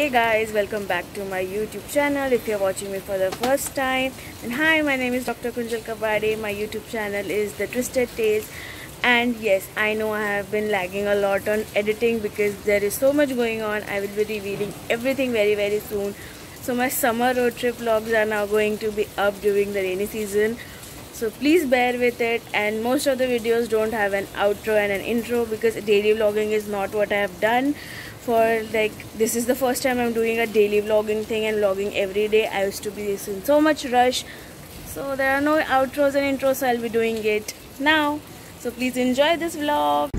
Hey guys, welcome back to my YouTube channel. If you're watching me for the first time, then hi, my name is Dr. Dubare. My YouTube channel is The Twisted Taste. And yes, I know I have been lagging a lot on editing because there is so much going on. I will be revealing everything very soon. So my summer road trip vlogs are now going to be up during the rainy season. So please bear with it, and most of the videos don't have an outro and an intro because daily vlogging is not what I have done for, like, this is the first time I'm doing a daily vlogging thing and vlogging every day. I used to be in so much rush, so there are no outros and intros, so I'll be doing it now. So please enjoy this vlog.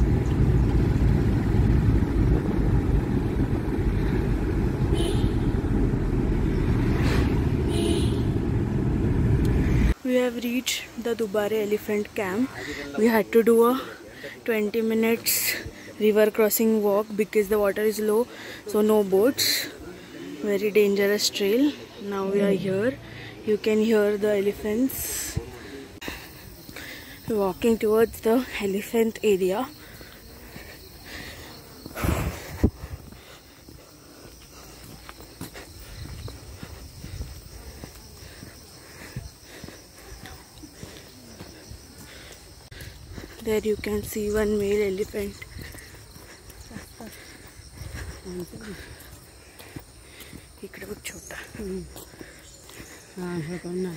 We have reached the Dubare elephant camp. We had to do a 20 minutes river crossing walk because the water is low, so no boats. Very dangerous trail. Now we are here. You can hear the elephants. We're walking towards the elephant area. There you can see one male elephant. इकडे बहुत छोटा. हाँ है कौन ना.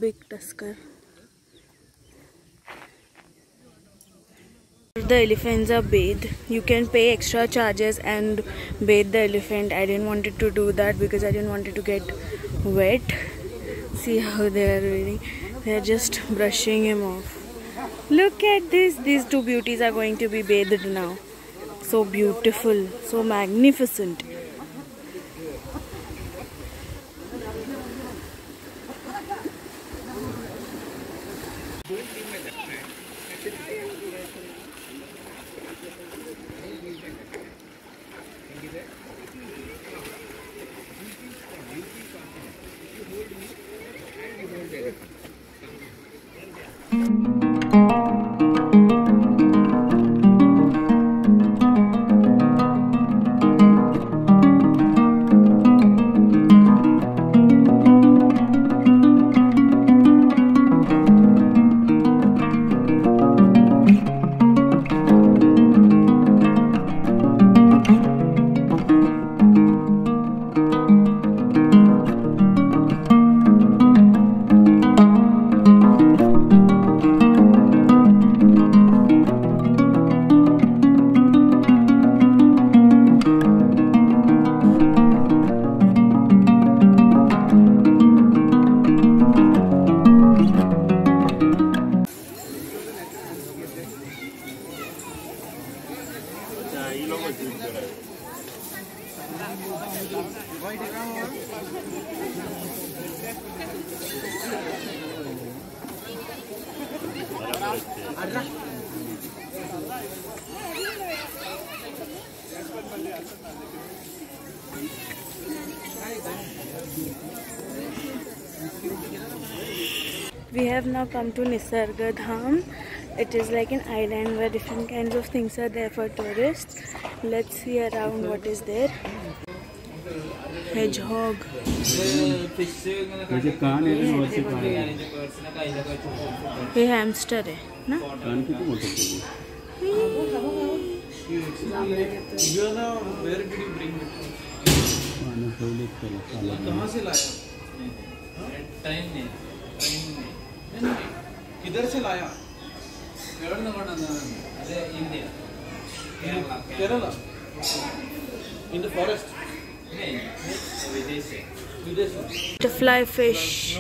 Big tusker. The elephants are bathed. You can pay extra charges and bathe the elephant. I didn't want to do that because I didn't want it to get wet. See how they are waiting. They are just brushing him off. Look at this. These two beauties are going to be bathed now. So beautiful, so magnificent. We have now come to Nisargdham. It is like an island where different kinds of things are there for tourists. Let's see around what is there. Hedgehog. ये hamster है ना? Where did you bring it? कहाँ से लाया? Train में. किधर से लाया? India. Kerala. In the forest. The fly fish.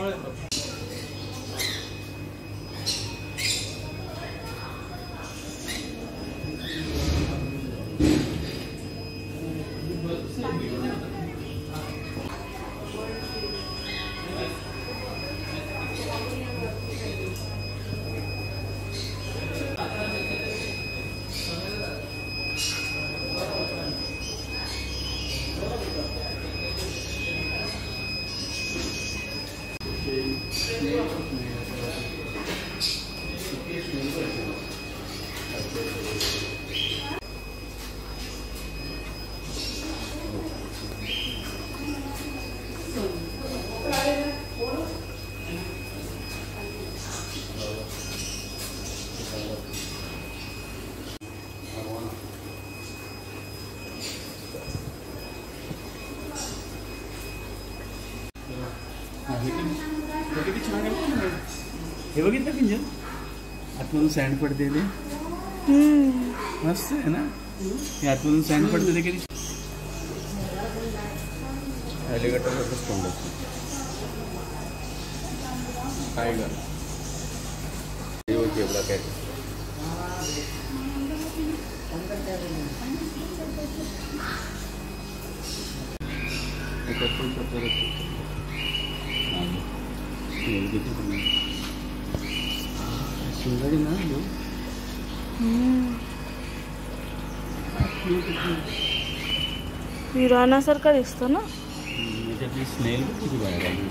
हे बघितलं किंजल आतमधून सँड पडते ते मस्त आहे ना. हे आतमधून सँड पडते ते किती एलिगेटरच तोंड असतं. टायगर केवढा काय सुंदरी ना विरानासारखा दिसतो ना. त्याच्यातली स्मेल किती बाहेर आली.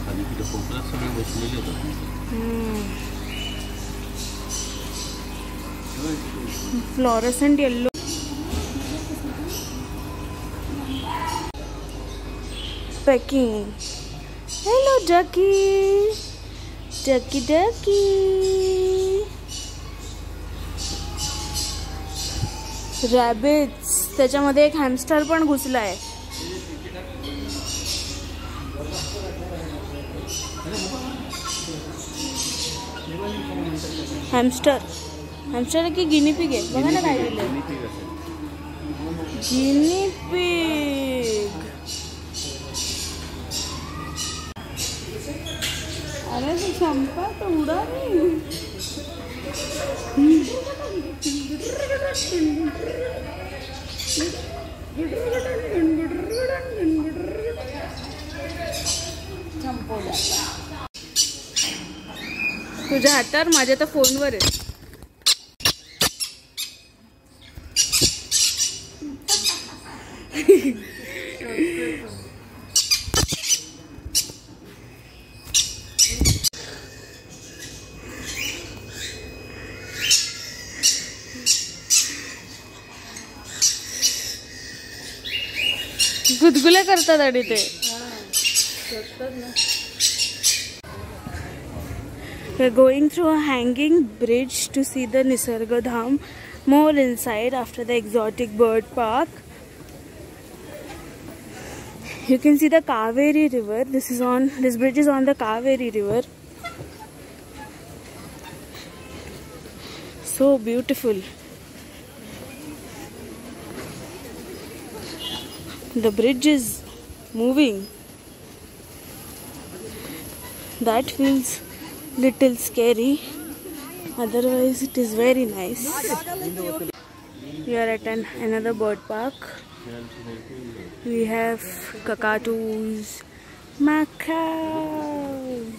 आणि तिथे कोकणात सगळे बसलेले होते. Fluorescent yellow. Pecking. Hello, ducky. Ducky, ducky. Rabbits. त्याच्यामध्ये एक हॅमस्टर पण घुसलाय. हॅमस्टर हॅमस्टर की गिनी पिग आहे. बघा ना काय दिलंय. Guinea pig. अरे तो चंपा तो उड़ा नहीं. तुझ्या हातावर माझ्या तर फोनवर आहे. गुदगुले करतात आणि ते. We're going through a hanging bridge to see the Nisargdham. More inside after the exotic bird park. You can see the Kaveri river. This bridge is on the Kaveri river. So beautiful. The bridge is moving. That feels little scary. Otherwise, it is very nice. We are at another bird park. We have cockatoos, macaws.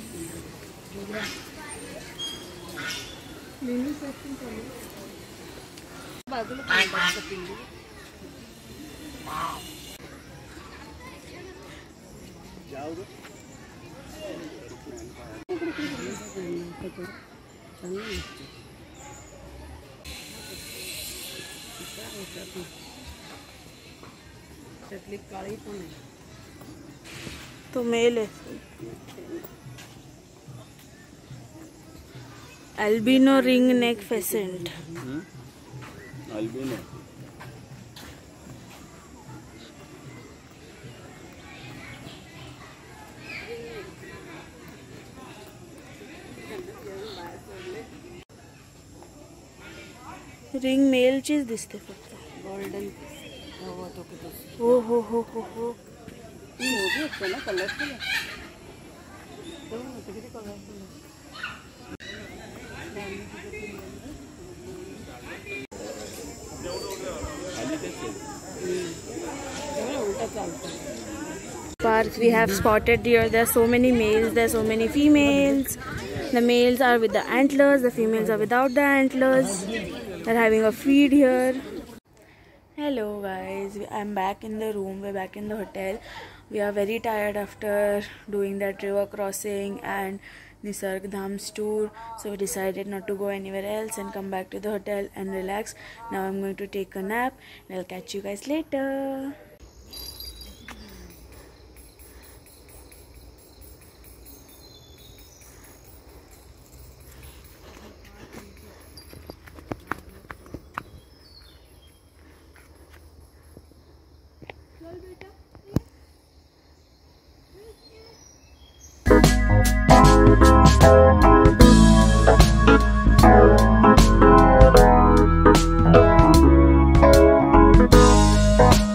तो male है. Albino ring neck pheasant. Albino ring male चीज दिसते फक्त. Golden हो हो हो हो हो. ना colourful Parks we have spotted here. There are so many males, there are so many females. The males are with the antlers, the females are without the antlers. They're having a feed here. Hello guys, I'm back in the room. We're back in the hotel. We are very tired after doing that river crossing and Nisargdham's tour, so we decided not to go anywhere else and come back to the hotel and relax. Now I'm going to take a nap and I'll catch you guys later.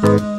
आहे.